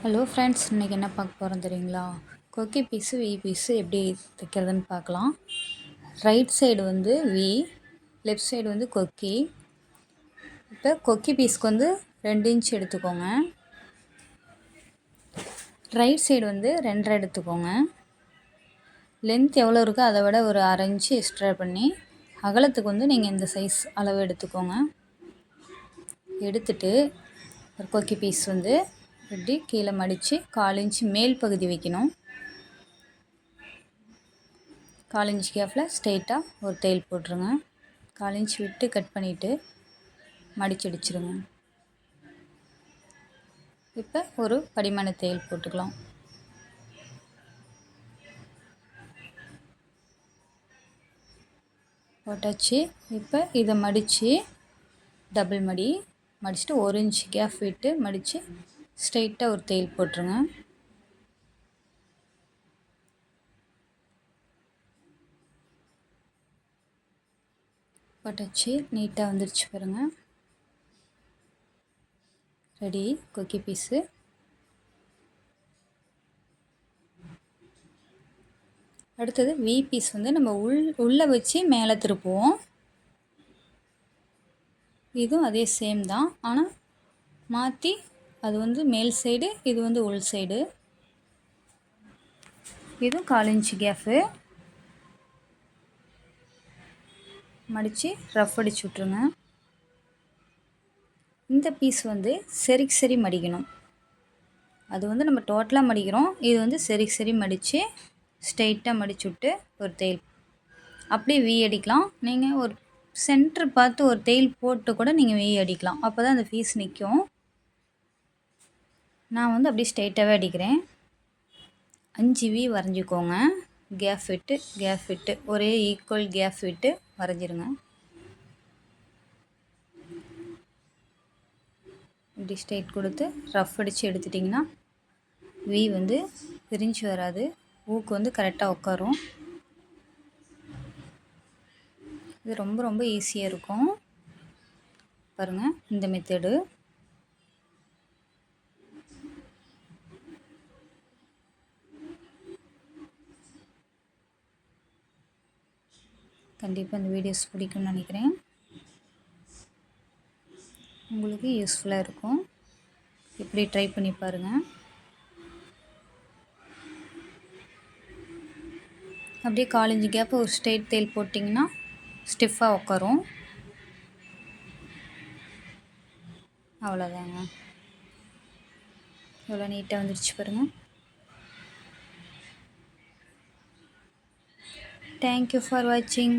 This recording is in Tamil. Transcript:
ஹலோ ஃப்ரெண்ட்ஸ், இன்றைக்கி என்ன பார்க்க போகிறோம் தெரியுங்களா? கொக்கி பீஸு வி பீஸு எப்படி தைக்கிறதுன்னு பார்க்கலாம். ரைட் சைடு வந்து வி, லெஃப்ட் சைடு வந்து கொக்கி. இப்போ கொக்கி பீஸ்க்கு வந்து 2 இன்ச் எடுத்துக்கோங்க. ரைட் சைடு வந்து 2.5 எடுத்துக்கோங்க. லென்த் எவ்வளோ இருக்கோ அதை விட ஒரு 1/2 இன்ச்சு எக்ஸ்ட்ரா பண்ணி அகலத்துக்கு வந்து நீங்கள் இந்த சைஸ் அளவு எடுத்துக்கோங்க. எடுத்துட்டு ஒரு கொக்கி பீஸ் வந்து இப்படி கீழே மடித்து 1/4 இன்ச்சு மேல் பகுதி வைக்கணும். 1/4 இன்ச் கேப்பில் ஸ்ட்ரெயிட்டாக ஒரு தையல் போட்டுருங்க. 1/4 இன்ச் விட்டு கட் பண்ணிவிட்டு மடிச்சடிச்சிருங்க. இப்போ ஒரு படிமான தையல் போட்டுக்கலாம். போட்டாச்சு. இப்போ இதை மடித்து டபுள் மடிச்சுட்டு 1 இன்ச் கேப் விட்டு மடித்து ஸ்ட்ரெயிட்டாக ஒரு தையல் போட்டுருங்க. போட்டாச்சு. நீட்டாக வந்துருச்சு பாருங்கள். ரெடி கொக்கி பீஸு. அடுத்தது வி பீஸ் வந்து நம்ம உள்ளே வச்சு மேலே திருப்புவோம். இதுவும் அதே சேம் தான், ஆனால் மாற்றி அது வந்து மேல் சைடு, இது வந்து உள் சைடு. இதுவும் 1/4 இன்ச் கேப்பு மடித்து ரஃப் அடிச்சு விட்ருங்க. இந்த பீஸ் வந்து சரிக்கு சரி மடிக்கணும். அது வந்து நம்ம டோட்டலாக மடிக்கிறோம், இது வந்து சரிக்கு சரி மடித்து ஸ்ட்ரெயிட்டாக மடிச்சு விட்டு ஒரு தையல். அப்படியே வி அடிக்கலாம். நீங்கள் ஒரு சென்ட்ரு பார்த்து ஒரு தையல் போட்டு கூட நீங்கள் வி அடிக்கலாம். அப்போ தான் அந்த பீஸ் நிற்கும். நான் வந்து அப்படியே ஸ்ட்ரெயிட்டாகவே அடிக்கிறேன். 5 வி வரைஞ்சிக்கோங்க. கேப் விட்டு ஒரே ஈக்குவல் கேப் விட்டு வரைஞ்சிருங்க. இப்படி ஸ்ட்ரெயிட் கொடுத்து ரஃப் அடித்து எடுத்துட்டிங்கன்னா வி வந்து பிரிஞ்சு வராது, ஊக்கு வந்து கரெக்டாக உட்காரும். இது ரொம்ப ரொம்ப ஈஸியாக இருக்கும் பாருங்கள் இந்த மெத்தடு. கண்டிப்பாக இந்த வீடியோஸ் பிடிக்கும்னு நினைக்கிறேன். உங்களுக்கு யூஸ்ஃபுல்லாக இருக்கும். இப்படி ட்ரை பண்ணி பாருங்கள். அப்படியே 1/4 இன்ச் கேப்பு ஒரு ஸ்ட்ரெயிட் தையல் போட்டிங்கன்னா ஸ்டிஃபாக உட்காரும். அவ்வளோதாங்க. இவ்வளோ நீட்டாக வந்துருச்சு பாருங்கள். தேங்க்யூ ஃபார் வாட்சிங்.